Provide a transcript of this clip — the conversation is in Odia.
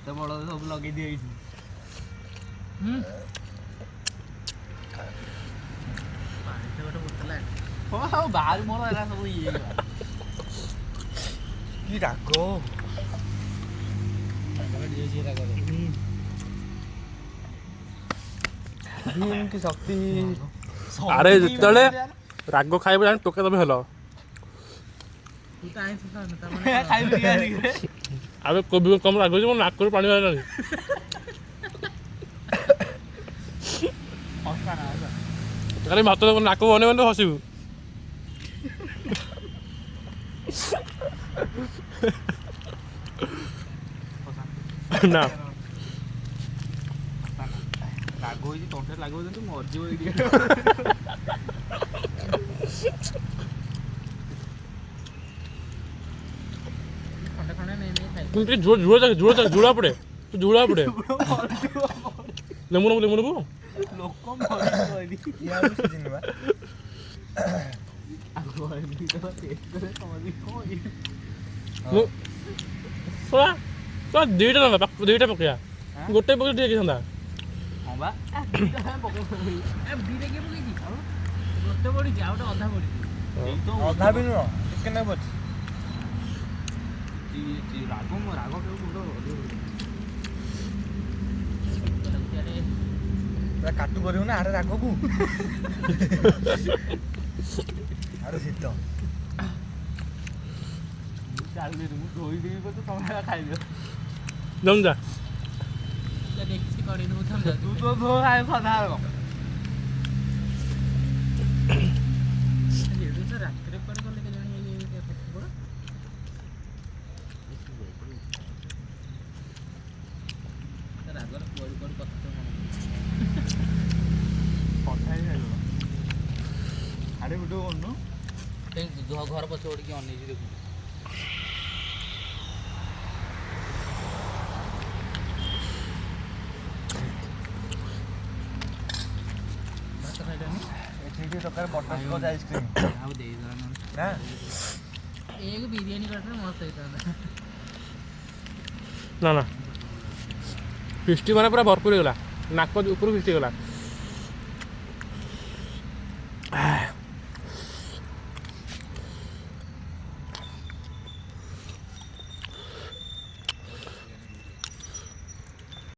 ହାତ ବଳ ସବୁ ଲଗେଇ ଦିଏ ଏଇଠି। ପାଣିଟା ଗୋଟେ ବୋତଲ ହଁ ବାହାରୁ ମୋର ଏରା ସବୁ ଇଏ କି ରାଗ କି ଶକ୍ତି। ଆରେ ଯେତେବେଳେ ରାଗ ଖାଇବ ଜାଣି ଟୋକେ ତମେ ହେଲ ଆବେ କୋବି କମ ରାଗ ହେଇଛି ମୋ ନାକରୁ ପାଣି ବାହାରିଲାଣି। ଖାଲି ଭାତ ନାକ ବନେଇ ବନେଇ ହସିବୁ। ନା ରାଗ ହେଇଛି ତଣ୍ଟିରେ ଲାଗୁଛନ୍ତି ମରିଯିବ ଏଇଠି। ତୁ ଟିକେ ଝୁଳା ପଡ଼େ ତୁ ଝୁଳା ପଡ଼େ ଲେମ୍ବୁ ନେବୁ ଲେମ୍ବୁ ନେବୁ ଲୋକ ଦୁଇଟା ପକେଇବା ଗୋଟେ ପକେଇ ଟିକେ ହେଇଥାନ୍ତା। ହଁ ବା ଗୋଟେ ପଡ଼ିଛି ଆଉ ଗୋଟେ ଅଧା ପଡ଼ିଛି ଅଧା ବି ନୁହଁ ଟିକେ ନେବ ଅଛି। ରାଗ ପୁରା କାଟୁ କରିବୁ ନା ଆରେ ରାଗକୁ ଆରେ ଶୀତ ମୁଁ ଧୋଇଦେବି ବୋଧେ ତମେ ଖାଇଦିଅ ଜମଜା ଦେଖିଛି କରି ନେଉଥାନ୍ତା ତୁ ତ ଧୋ ଖାଇ ସଦାବେଳେ ରାତିରେ କୁଆଡ଼େ ଗଲେ କେଜାଣି ରାଗରେ କୁଆଡ଼ୁ କୁଆଡ଼ୁ କଥା ହେଇଯାଉ ଆରେ ଭିଡ଼ିଓ କରୁନୁ ଘର ପଛ ପଡ଼ିକି ଅନେଇଛି ଦେଖୁ ଏଠି ଦରକାର ବଟରସ୍କଚ୍ ଆଇସ୍କ୍ରିମ୍ ଆଉ ଦେଇଦେଲା ନା ଏକ ବିରିୟାନୀ କରିଥିଲେ ମସ୍ତ ହେଇଥାନ୍ତା। ନା ଫିଷ୍ଟି ମାନେ ପୁରା ଭରପୁର ହେଇଗଲା ନାକ ଉପରୁ ଫିଷ୍ଟି ହେଇଗଲା।